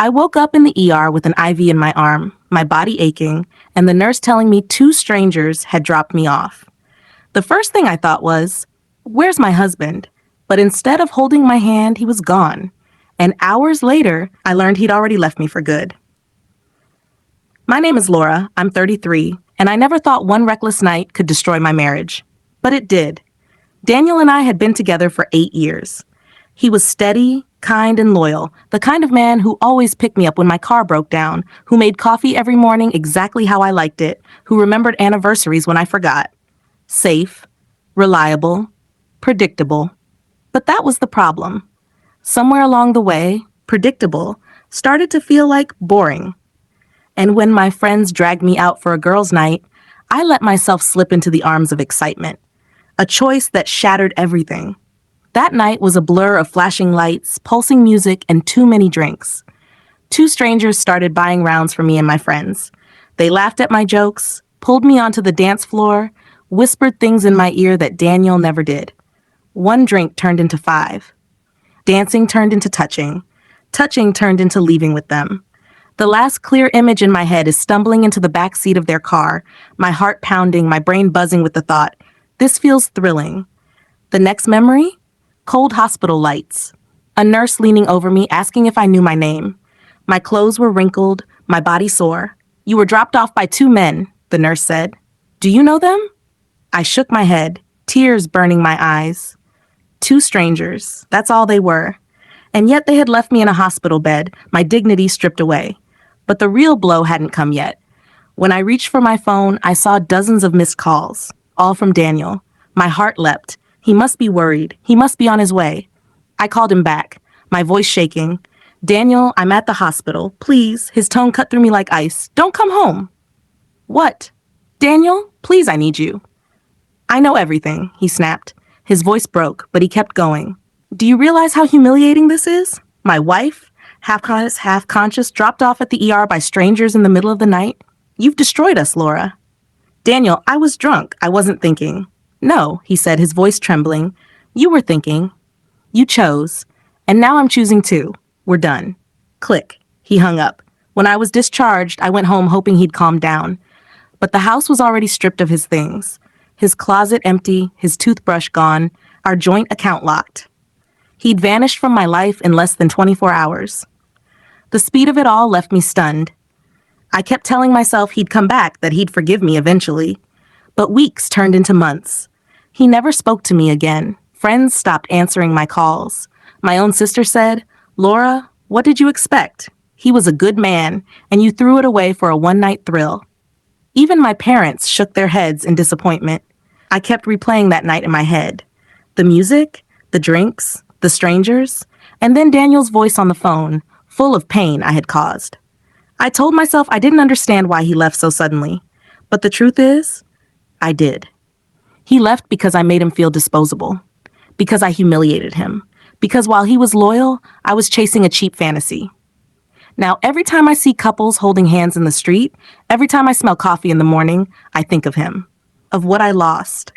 I woke up in the ER with an IV in my arm, my body aching, and the nurse telling me 2 strangers had dropped me off. The first thing I thought was, where's my husband? But instead of holding my hand, he was gone. And hours later, I learned he'd already left me for good. My name is Laura, I'm 33, and I never thought one reckless night could destroy my marriage. But it did. Daniel and I had been together for 8 years. He was steady, kind, and loyal, the kind of man who always picked me up when my car broke down, who made coffee every morning exactly how I liked it, who remembered anniversaries when I forgot. Safe, reliable, predictable. But that was the problem. Somewhere along the way, predictable started to feel like boring. And when my friends dragged me out for a girls' night, I let myself slip into the arms of excitement, a choice that shattered everything. That night was a blur of flashing lights, pulsing music, and too many drinks. 2 strangers started buying rounds for me and my friends. They laughed at my jokes, pulled me onto the dance floor, whispered things in my ear that Daniel never did. 1 drink turned into 5. Dancing turned into touching. Touching turned into leaving with them. The last clear image in my head is stumbling into the back seat of their car, my heart pounding, my brain buzzing with the thought, this feels thrilling. The next memory? Cold hospital lights. A nurse leaning over me asking if I knew my name. My clothes were wrinkled, my body sore. You were dropped off by 2 men, the nurse said. Do you know them? I shook my head, tears burning my eyes. 2 strangers, that's all they were. And yet they had left me in a hospital bed, my dignity stripped away. But the real blow hadn't come yet. When I reached for my phone, I saw dozens of missed calls, all from Daniel. My heart leapt. He must be worried. He must be on his way. I called him back, my voice shaking. Daniel, I'm at the hospital. Please. His tone cut through me like ice. Don't come home. What? Daniel, please, I need you. I know everything, he snapped. His voice broke, but he kept going. Do you realize how humiliating this is? My wife, half conscious, dropped off at the ER by strangers in the middle of the night? You've destroyed us, Laura. Daniel, I was drunk. I wasn't thinking. No, he said, his voice trembling. You were thinking. You chose. And now I'm choosing too. We're done. Click. He hung up. When I was discharged, I went home hoping he'd calm down. But the house was already stripped of his things. His closet empty, his toothbrush gone, our joint account locked. He'd vanished from my life in less than 24 hours. The speed of it all left me stunned. I kept telling myself he'd come back, that he'd forgive me eventually. But weeks turned into months. He never spoke to me again. Friends stopped answering my calls. My own sister said, Laura, what did you expect? He was a good man, and you threw it away for a one-night thrill. Even my parents shook their heads in disappointment. I kept replaying that night in my head. The music, the drinks, the strangers, and then Daniel's voice on the phone, full of pain I had caused. I told myself I didn't understand why he left so suddenly. But the truth is, I did. He left because I made him feel disposable. Because I humiliated him. Because while he was loyal, I was chasing a cheap fantasy. Now, every time I see couples holding hands in the street, every time I smell coffee in the morning, I think of him. Of what I lost.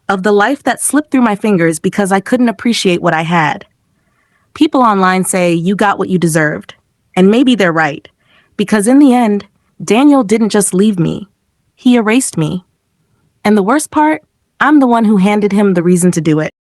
Of the life that slipped through my fingers because I couldn't appreciate what I had. People online say you got what you deserved. And maybe they're right. Because in the end, Daniel didn't just leave me. He erased me. And the worst part, I'm the one who handed him the reason to do it.